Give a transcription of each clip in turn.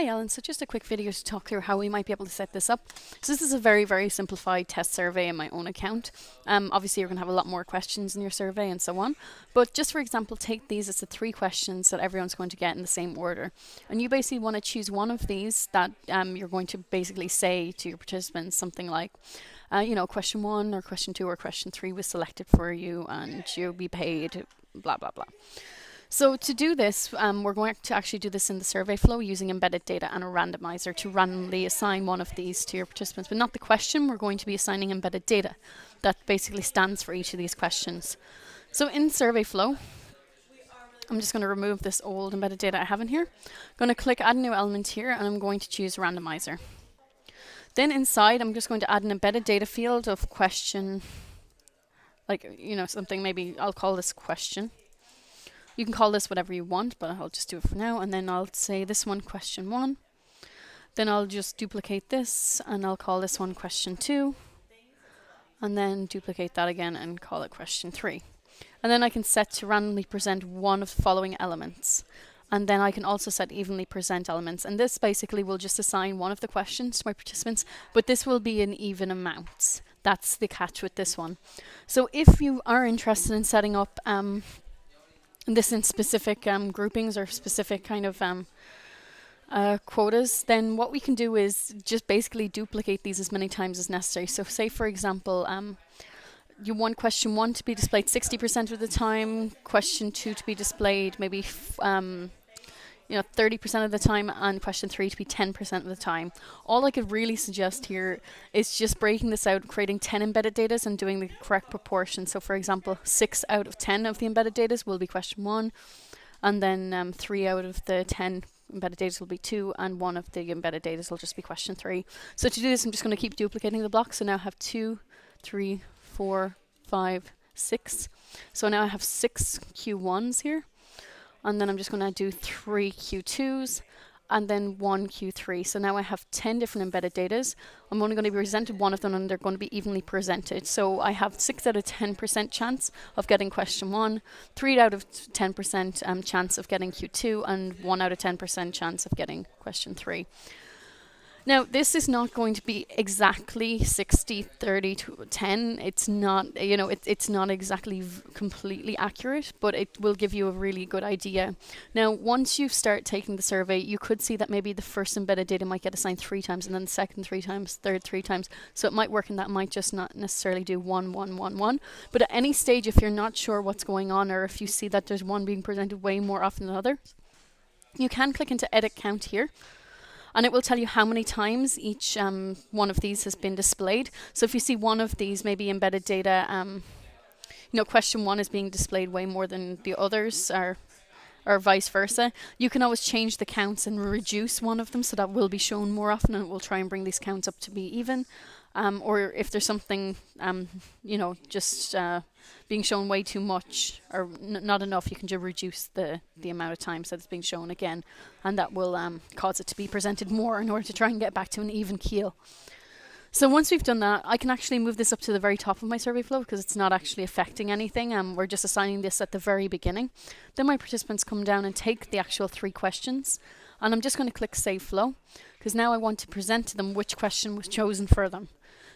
Hi Ellen, so just a quick video to talk through how we might be able to set this up. So this is a very, very simplified test survey in my own account. Obviously you're going to have a lot more questions in your survey and so on. But just for example, take these as the 3 questions that everyone's going to get in the same order. And you basically want to choose one of these that you're going to basically say to your participants something like, question 1 or question 2 or question 3 was selected for you and you'll be paid, blah, blah, blah. So to do this, we're going to actually do this in the survey flow using embedded data and a randomizer to randomly assign one of these to your participants, but not the question. We're going to be assigning embedded data that basically stands for each of these questions. So in survey flow, I'm just going to remove this old embedded data I have in here. I'm going to click add new element here and I'm going to choose randomizer. Then inside, I'm just going to add an embedded data field of question, something, maybe I'll call this question. You can call this whatever you want, but I'll just do it for now. And then I'll say this one question 1. Then I'll just duplicate this and I'll call this one question 2. And then duplicate that again and call it question 3. And then I can set to randomly present one of the following elements. And then I can also set evenly present elements. And this basically will just assign one of the questions to my participants, but this will be in even amounts. That's the catch with this one. So if you are interested in setting up this in specific groupings or specific kind of quotas, then what we can do is just basically duplicate these as many times as necessary. So say, for example, you want question 1 to be displayed 60% of the time, question 2 to be displayed maybe 30% of the time, and question 3 to be 10% of the time. All I could really suggest here is just breaking this out, creating 10 embedded data and doing the correct proportion. So for example, 6 out of 10 of the embedded data will be question 1, and then 3 out of the 10 embedded data will be 2, and 1 of the embedded data will just be question 3. So to do this, I'm just going to keep duplicating the blocks. So now I have 2, 3, 4, 5, 6. So now I have 6 Q1s here. And then I'm just going to do 3 Q2s and then 1 Q3. So now I have 10 different embedded datas. I'm only going to be presented one of them and they're going to be evenly presented. So I have 6 out of 10% chance of getting question 1, 3 out of 10% chance of getting Q2, and 1 out of 10% chance of getting question 3. Now, this is not going to be exactly 60, 30 to 10. It's not, it's not exactly completely accurate, but it will give you a really good idea. Now, once you start taking the survey, you could see that maybe the first embedded data might get assigned 3 times, and then the second 3 times, third 3 times. So it might work, and that might just not necessarily do 1, 1, 1, 1. But at any stage, if you're not sure what's going on, or if you see that there's one being presented way more often than others, you can click into edit count here. And it will tell you how many times each one of these has been displayed. So if you see one of these, maybe embedded data, question 1 is being displayed way more than the others, or vice versa, you can always change the counts and reduce one of them so that will be shown more often, and it will try and bring these counts up to be even. Or if there's something, being shown way too much or not enough, you can just reduce the amount of times that it's being shown again, and that will cause it to be presented more in order to try and get back to an even keel. So once we've done that, I can actually move this up to the very top of my survey flow because it's not actually affecting anything. We're just assigning this at the very beginning. Then my participants come down and take the actual 3 questions, and I'm just going to click Save Flow because now I want to present to them which question was chosen for them.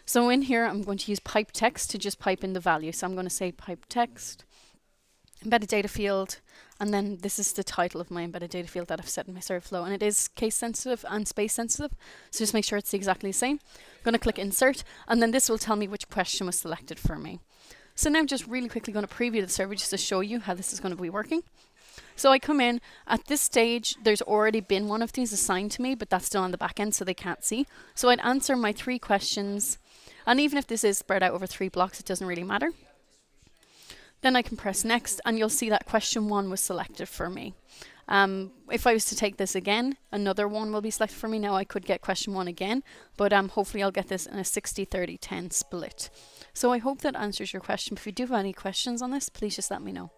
So in here, I'm going to use pipe text to just pipe in the value. So I'm going to say pipe text, embedded data field, and then this is the title of my embedded data field that I've set in my survey flow. And it is case sensitive and space sensitive. So just make sure it's exactly the same. I'm going to click insert, and then this will tell me which question was selected for me. So now I'm just really quickly going to preview the survey just to show you how this is going to be working. So I come in, at this stage, there's already been one of these assigned to me, but that's still on the back end, so they can't see. So I'd answer my 3 questions, and even if this is spread out over 3 blocks, it doesn't really matter. Then I can press next, and you'll see that question 1 was selected for me. If I was to take this again, another one will be selected for me. Now I could get question 1 again, but hopefully I'll get this in a 60, 30, 10 split. So I hope that answers your question. If you do have any questions on this, please just let me know.